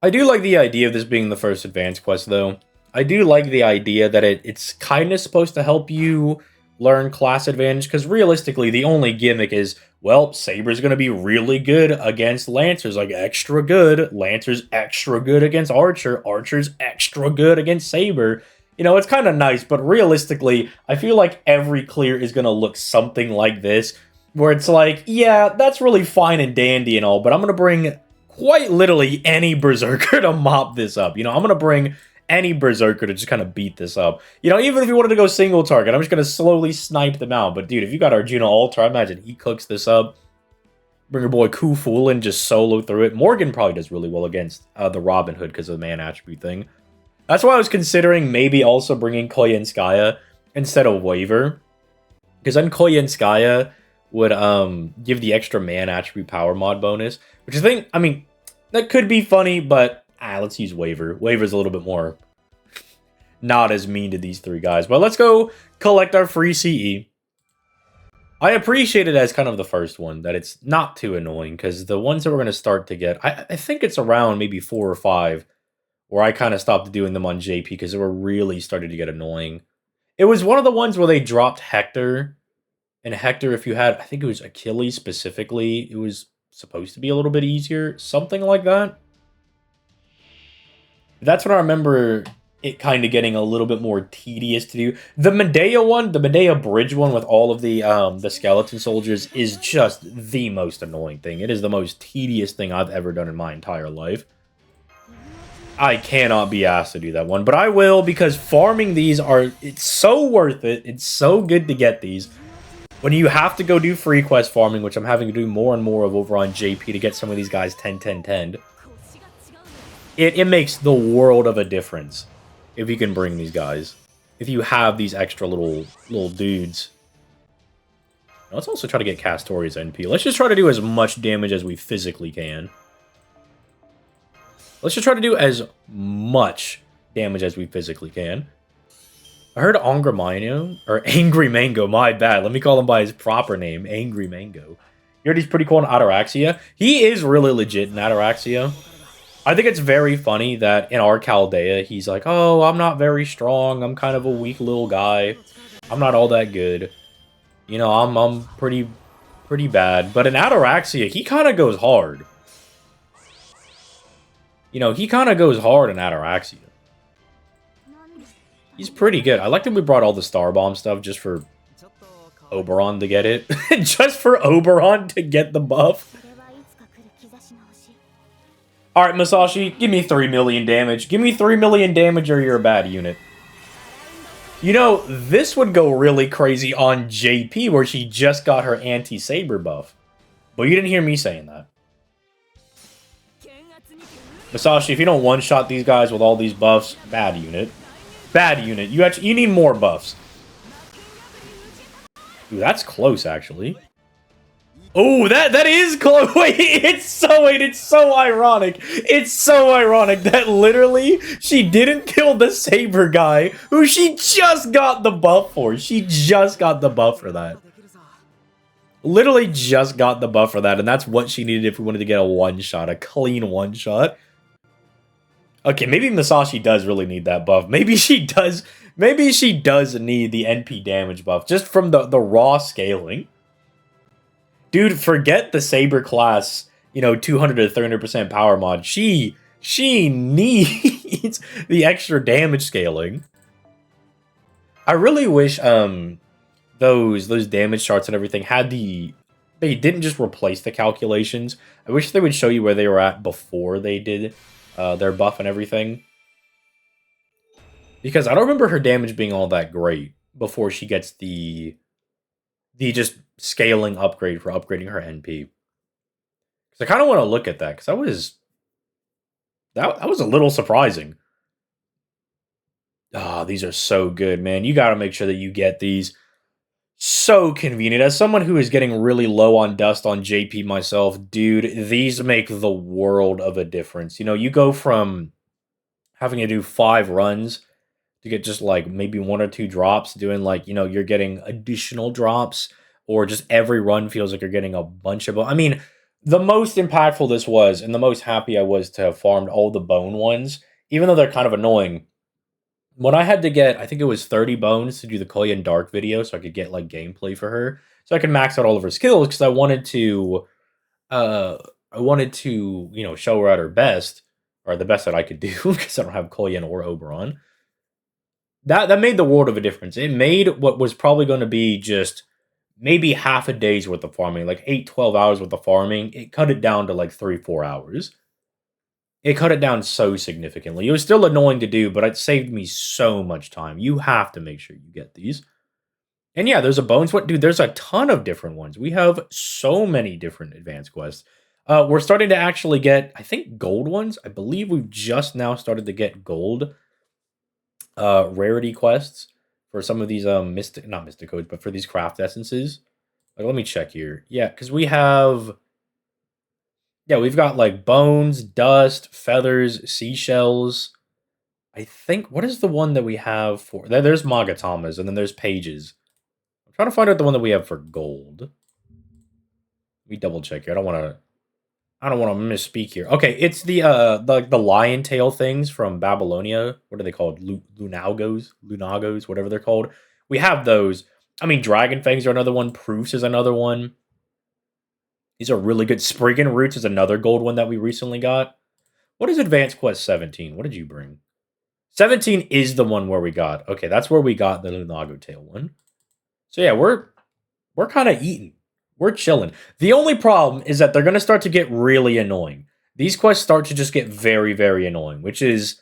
I do like the idea of this being the first advanced quest, though. I do like the idea that it's kind of supposed to help you learn class advantage, because realistically, the only gimmick is, well, Saber's going to be really good against Lancers, like extra good. Lancer's extra good against Archer. Archer's extra good against Saber. You know, it's kind of nice, but realistically, I feel like every clear is going to look something like this, where it's like, yeah, that's really fine and dandy and all, but I'm going to bring quite literally any Berserker to mop this up. You know, I'm going to bring any Berserker to just kind of beat this up. You know, even if you wanted to go single target, I'm just going to slowly snipe them out. But dude, if you got Arjuna Altar, I imagine he cooks this up. Bring your boy Kuful and just solo through it. Morgan probably does really well against the Robin Hood because of the man attribute thing. That's why I was considering maybe also bringing Koyenskaya instead of Waver. Because then Koyenskaya would give the extra man attribute power mod bonus. Which I think, I mean, that could be funny, but let's use Waver. Waver's a little bit more not as mean to these three guys. But let's go collect our free CE. I appreciate it as kind of the first one, that it's not too annoying, because the ones that we're going to start to get, I think it's around maybe 4 or 5, where I kind of stopped doing them on JP, because they were really starting to get annoying. It was one of the ones where they dropped Hector, and Hector, if you had, I think it was Achilles specifically, it was supposed to be a little bit easier, something like that. That's when I remember it kind of getting a little bit more tedious to do. The Medea one, the Medea Bridge one with all of the skeleton soldiers is just the most annoying thing. It is the most tedious thing I've ever done in my entire life. I cannot be asked to do that one, but I will, because farming these it's so worth it. It's so good to get these. When you have to go do free quest farming, which I'm having to do more and more of over on JP to get some of these guys 10-10-10'd, it makes the world of a difference if you can bring these guys. If you have these extra little dudes. Now, let's also try to get Castoria's NP. Let's just try to do as much damage as we physically can. Let's just try to do as much damage as we physically can. I heard Angry Mango, my bad. Let me call him by his proper name, Angry Mango. You heard he's pretty cool in Ataraxia? He is really legit in Ataraxia. I think it's very funny that in our Chaldea, he's like, oh, I'm not very strong. I'm kind of a weak little guy. I'm not all that good. You know, I'm pretty bad. But in Ataraxia, he kind of goes hard. You know, he kind of goes hard in Ataraxia. He's pretty good. I like that we brought all the Star Bomb stuff just for Oberon to get it. Just for Oberon to get the buff. Alright, Musashi, give me 3 million damage. Give me 3 million damage or you're a bad unit. You know, this would go really crazy on JP, where she just got her anti-saber buff. But you didn't hear me saying that. Musashi, if you don't one-shot these guys with all these buffs, bad unit. Bad unit. You need more buffs. Ooh, that's close, actually. Oh, that is close. Wait, it's so ironic. It's so ironic that literally she didn't kill the Saber guy who she just got the buff for. She just got the buff for that. Literally just got the buff for that, and that's what she needed if we wanted to get a one-shot, a clean one-shot. Okay, maybe Musashi does really need that buff. Maybe she does need the NP damage buff, just from the raw scaling. Dude, forget the Saber class, you know, 200 to 300% power mod. She needs the extra damage scaling. I really wish those damage charts and everything had they didn't just replace the calculations. I wish they would show you where they were at before they did their buff and everything. Because I don't remember her damage being all that great before she gets the just scaling upgrade for upgrading her NP. Because I kind of want to look at that, because that was a little surprising. Ah, these are so good, man. You got to make sure that you get these. So convenient. As someone who is getting really low on dust on JP myself, dude, these make the world of a difference. You know, you go from having to do 5 runs to get just like maybe 1 or 2 drops, doing like, you know, you're getting additional drops, or just every run feels like you're getting a bunch of... I mean, The most impactful this was, and the most happy I was to have farmed all the bone ones, even though they're kind of annoying. When I had to get, I think it was 30 bones to do the Koyan Dark video, so I could get like gameplay for her, so I could max out all of her skills because uh, I wanted to, show her at her best, or the best that I could do, because I don't have Koyan or Oberon. That made the world of a difference. It made what was probably going to be just maybe half a day's worth of farming, like 8, 12 hours worth of farming. It cut it down to like 3, 4 hours. It cut it down so significantly. It was still annoying to do, but it saved me so much time. You have to make sure you get these. And yeah, there's a bones one. Dude, there's a ton of different ones. We have so many different advanced quests. We're starting to actually get, I think, gold ones. I believe we've just now started to get gold rarity quests for some of these not mystic codes, but for these craft essences. Like, let me check here. Yeah, because we've got like bones, dust, feathers, seashells. I think, what is the one that we have for there's Magatamas, and then there's pages. I'm trying to find out the one that we have for gold. We double check here. I don't want to misspeak here. Okay, it's the lion tail things from Babylonia. What are they called? Lunagos, whatever they're called. We have those. I mean, dragon fangs are another one. Proofs is another one. These are really good. Spriggan roots is another gold one that we recently got. What is Advanced Quest 17? What did you bring? 17 is the one where we got. Okay, that's where we got the Lunago tail one. So yeah, we're kind of eating. We're chilling. The only problem is that they're going to start to get really annoying. These quests start to just get very, very annoying, which is,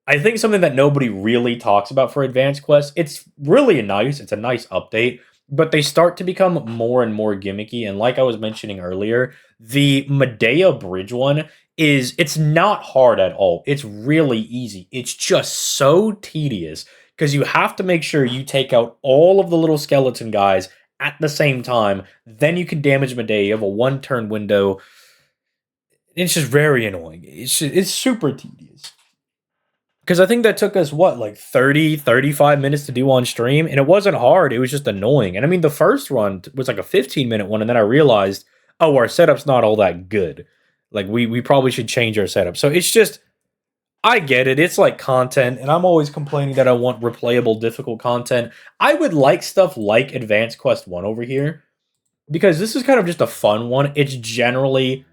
I think, something that nobody really talks about for advanced quests. It's really nice. It's a nice update, but they start to become more and more gimmicky. And like I was mentioning earlier, the Medea Bridge one it's not hard at all. It's really easy. It's just so tedious because you have to make sure you take out all of the little skeleton guys at the same time. Then you can damage Medea. You have a one-turn window. It's just very annoying. It's super tedious. Because I think that took us, what, like 30, 35 minutes to do on stream? And it wasn't hard. It was just annoying. And I mean, the first run was like a 15-minute one. And then I realized, oh, our setup's not all that good. Like, we probably should change our setup. So it's just, I get it. It's like content. And I'm always complaining that I want replayable, difficult content. I would like stuff like Advanced Quest 1 over here. Because this is kind of just a fun one. It's generally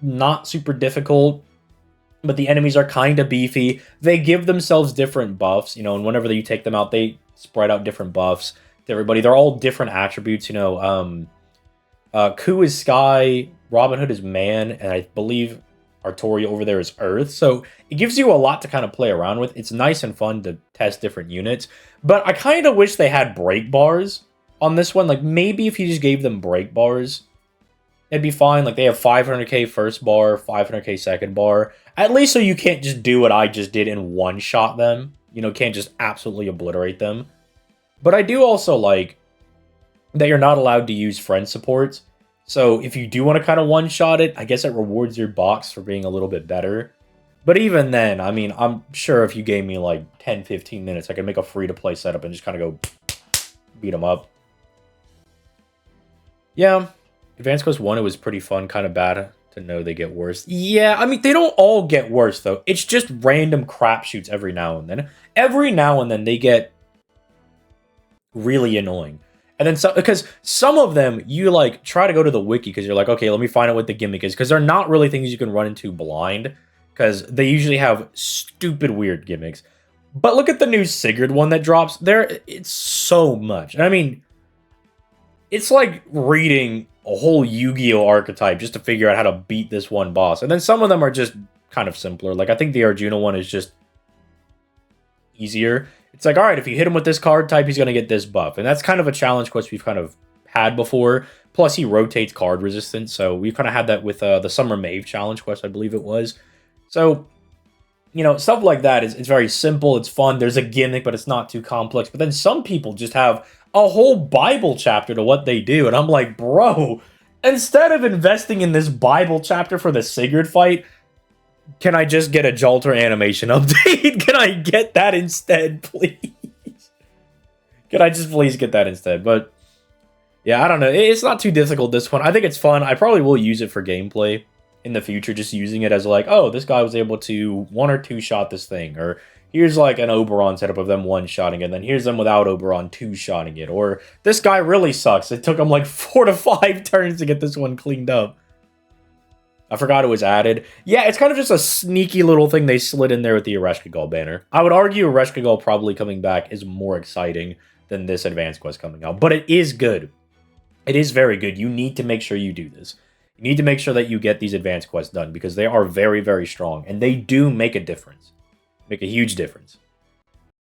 not super difficult, but the enemies are kind of beefy. They give themselves different buffs, and whenever you take them out, they spread out different buffs to everybody. They're all different attributes, Ku is Sky, Robin Hood is Man, and I believe Artoria over there is Earth. So it gives you a lot to kind of play around with. It's nice and fun to test different units, but I kind of wish they had break bars on this one. Like, maybe if you just gave them break bars, it'd be fine. Like, they have 500k first bar, 500k second bar. At least so you can't just do what I just did and one-shot them. Can't just absolutely obliterate them. But I do also like that you're not allowed to use friend supports. So if you do want to kind of one-shot it, I guess it rewards your box for being a little bit better. But even then, I mean, I'm sure if you gave me like 10, 15 minutes, I could make a free-to-play setup and just kind of go beat them up. Yeah. Advanced Quest 1, it was pretty fun, kind of bad to know they get worse. Yeah, I mean, they don't all get worse, though. It's just random crapshoots every now and then. Every now and then, they get really annoying. And then, because some of them, you, like, try to go to the wiki, because you're like, okay, let me find out what the gimmick is, because they're not really things you can run into blind, because they usually have stupid, weird gimmicks. But look at the new Sigurd one that drops. It's so much. I mean, it's like reading a whole Yu-Gi-Oh archetype just to figure out how to beat this one boss. And then some of them are just kind of simpler. Like, I think the Arjuna one is just easier. It's like, all right, if you hit him with this card type, he's going to get this buff. And that's kind of a challenge quest we've kind of had before. Plus, he rotates card resistance. So we've kind of had that with the Summer Mave challenge quest, I believe it was. So, stuff like that it's very simple. It's fun. There's a gimmick, but it's not too complex. But then some people just have a whole Bible chapter to what they do. And I'm like, bro, instead of investing in this Bible chapter for the Sigurd fight, can I just get a Jalter animation update? Can I get that instead, please? Can I just please get that instead? But Yeah, I don't know. It's not too difficult, this one. I think it's fun. I probably will use it for gameplay in the future, just using it as like, oh, this guy was able to 1 or 2 shot this thing, or here's like an Oberon setup of them 1-shotting it, and then here's them without Oberon 2-shotting it, or this guy really sucks. It took him like 4 to 5 turns to get this one cleaned up. I forgot it was added. Yeah, it's kind of just a sneaky little thing they slid in there with the Ereshkigal banner. I would argue Ereshkigal probably coming back is more exciting than this Advanced Quest coming out, but it is good. It is very good. You need to make sure you do this. You need to make sure that you get these advanced quests done because they are very, very strong and they do make a difference. Make a huge difference.